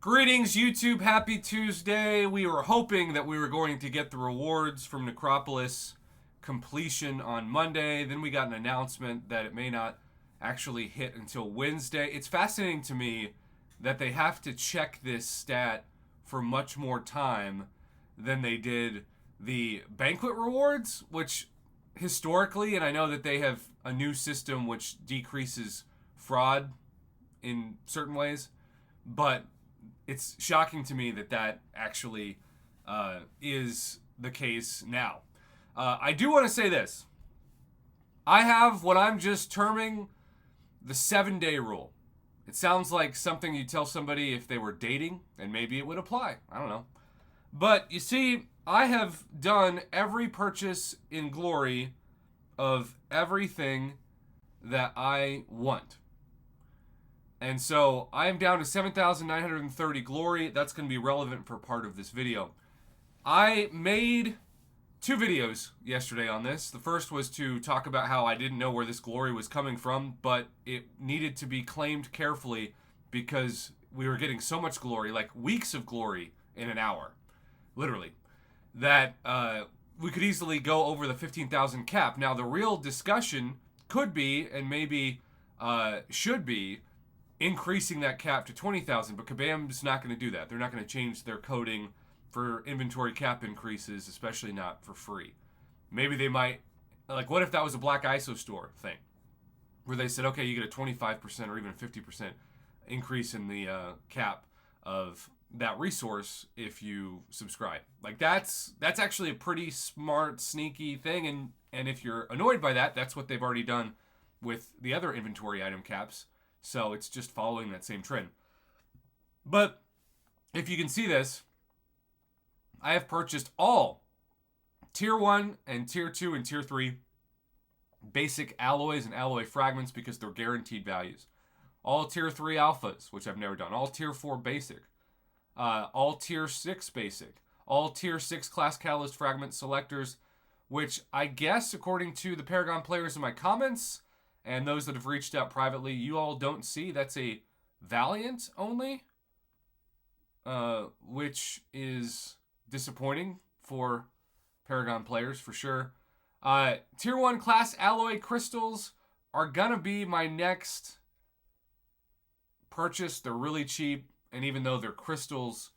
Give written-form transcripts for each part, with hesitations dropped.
Greetings, YouTube. Happy Tuesday. We were hoping that we were going to get the rewards from Necropolis completion on Monday. Then we got an announcement that it may not actually hit until Wednesday. It's fascinating to me that they have to check this stat for much more time than they did the banquet rewards, which historically, and I know that they have a new system which decreases fraud in certain ways, but it's shocking to me that that actually is the case now. I do want to say this. I have what I'm just terming the 7-day rule. It sounds like something you tell somebody if they were dating, and maybe it would apply. I don't know. But you see, I have done every purchase in Glory of everything that I want. And so I am down to 7,930 Glory. That's going to be relevant for part of this video. I made 2 videos yesterday on this. The first was to talk about how I didn't know where this Glory was coming from, but it needed to be claimed carefully because we were getting so much Glory, like weeks of Glory in an hour, literally, that we could easily go over the 15,000 cap. Now, the real discussion could be, and maybe should be, increasing that cap to 20,000, but Kabam's not going to do that. They're not going to change their coding for inventory cap increases, especially not for free. Maybe they might, like, what if that was a Black ISO store thing, where they said, okay, you get a 25% or even a 50% increase in the cap of that resource if you subscribe. Like, that's actually a pretty smart, sneaky thing, and if you're annoyed by that, that's what they've already done with the other inventory item caps. So it's just following that same trend. But if you can see this, I have purchased all Tier 1 and Tier 2 and Tier 3 basic alloys and alloy fragments because they're guaranteed values. All Tier 3 alphas, which I've never done. All Tier 4 basic. All Tier 6 basic. All Tier 6 class catalyst fragment selectors, which I guess, according to the Paragon players in my comments, and those that have reached out privately, you all don't see. That's a Valiant only, which is disappointing for Paragon players for sure. Tier 1 class alloy crystals are going to be my next purchase. They're really cheap, and even though they're crystals,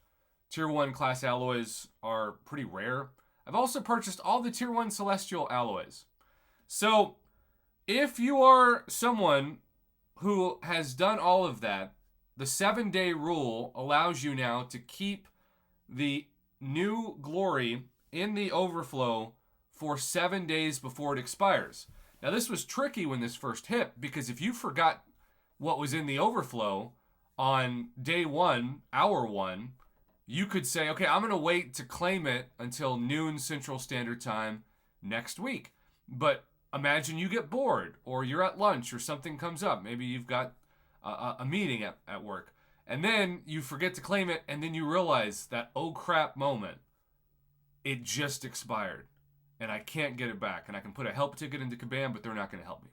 Tier 1 class alloys are pretty rare. I've also purchased all the Tier 1 celestial alloys. So if you are someone who has done all of that, the 7-day rule allows you now to keep the new Glory in the overflow for 7 days before it expires. Now, this was tricky when this first hit, because if you forgot what was in the overflow on day 1, hour 1, you could say, okay, I'm going to wait to claim it until noon Central Standard Time next week. But imagine you get bored, or you're at lunch, or something comes up. Maybe you've got a meeting at work, and then you forget to claim it, and then you realize that, oh crap moment, it just expired, and I can't get it back, and I can put a help ticket into Kabam, but they're not going to help me.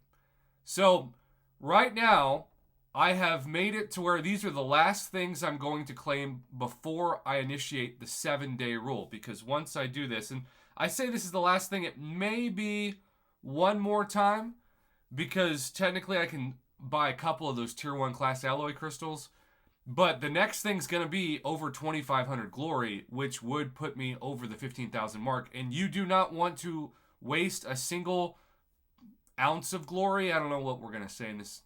So right now, I have made it to where these are the last things I'm going to claim before I initiate the 7-day rule, because once I do this, and I say this is the last thing, it may be one more time, because technically I can buy a couple of those Tier 1 class alloy crystals, but the next thing's going to be over 2,500 Glory, which would put me over the 15,000 mark, and you do not want to waste a single ounce of Glory. I don't know what we're going to say in this,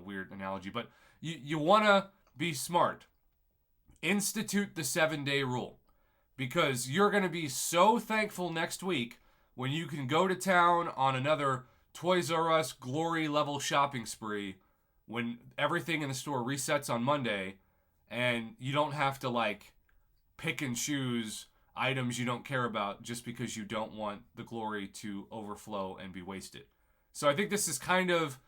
weird analogy, but you want to be smart. Institute the 7-day rule, because you're going to be so thankful next week when you can go to town on another Toys R Us Glory level shopping spree, when everything in the store resets on Monday, and you don't have to pick and choose items you don't care about just because you don't want the Glory to overflow and be wasted. So I think this is kind of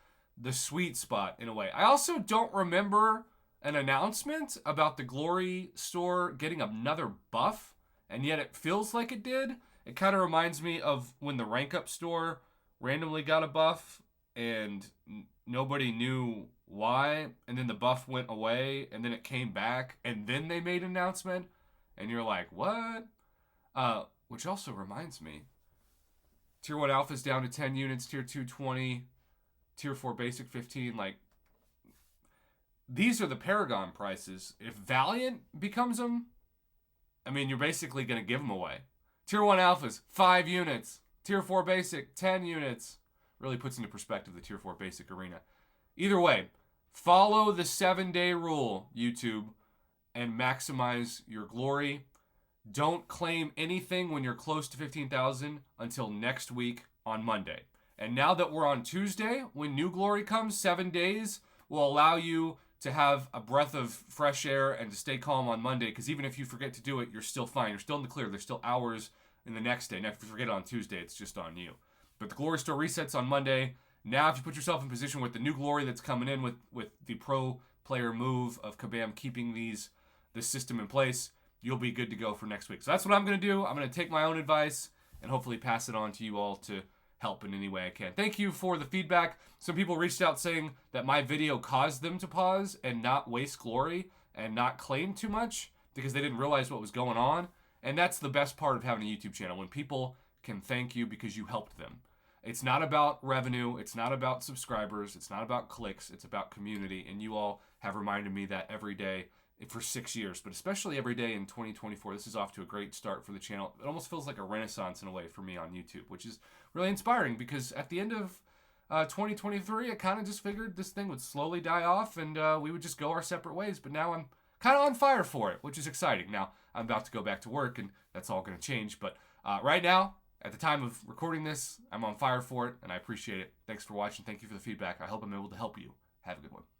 the sweet spot in a way. I also don't remember an announcement about the Glory store getting another buff, and yet it feels like it did. It kind of reminds me of when the Rank Up store randomly got a buff and nobody knew why? And then the buff went away, and then it came back, and then they made an announcement, and you're like, what? Which also reminds me, Tier 1 Alpha's down to 10 units, Tier 2 20, Tier 4 Basic 15. Like, these are the Paragon prices. If Valiant becomes them, I mean, you're basically going to give them away. Tier 1 Alphas, 5 units. Tier 4 Basic, 10 units. Really puts into perspective the Tier 4 Basic arena. Either way, follow the 7-day rule, YouTube, and maximize your glory. Don't claim anything when you're close to 15,000 until next week on Monday. And now that we're on Tuesday, when new glory comes, 7 days will allow you to have a breath of fresh air and to stay calm on Monday, because even if you forget to do it, you're still fine. You're still in the clear. There's still hours in the next day. Now, if you forget it on Tuesday, it's just on you. But the glory still resets on Monday. Now, if you put yourself in position with the new glory that's coming in with the pro player move of Kabam keeping this system in place, you'll be good to go for next week. So that's what I'm going to do. I'm going to take my own advice and hopefully pass it on to you all to help in any way I can. Thank you for the feedback. Some people reached out saying that my video caused them to pause and not waste glory and not claim too much because they didn't realize what was going on. And that's the best part of having a YouTube channel, when people can thank you because you helped them. It's not about revenue. It's not about subscribers. It's not about clicks. It's about community. And you all have reminded me that every day for 6 years, but especially every day in 2024. This is off to a great start for the channel. It almost feels like a renaissance in a way for me on YouTube, which is really inspiring because at the end of 2023, I kind of just figured this thing would slowly die off and we would just go our separate ways. But now I'm kind of on fire for it, which is exciting. Now I'm about to go back to work and that's all going to change. But right now, at the time of recording this, I'm on fire for it and I appreciate it. Thanks for watching. Thank you for the feedback. I hope I'm able to help you. Have a good one.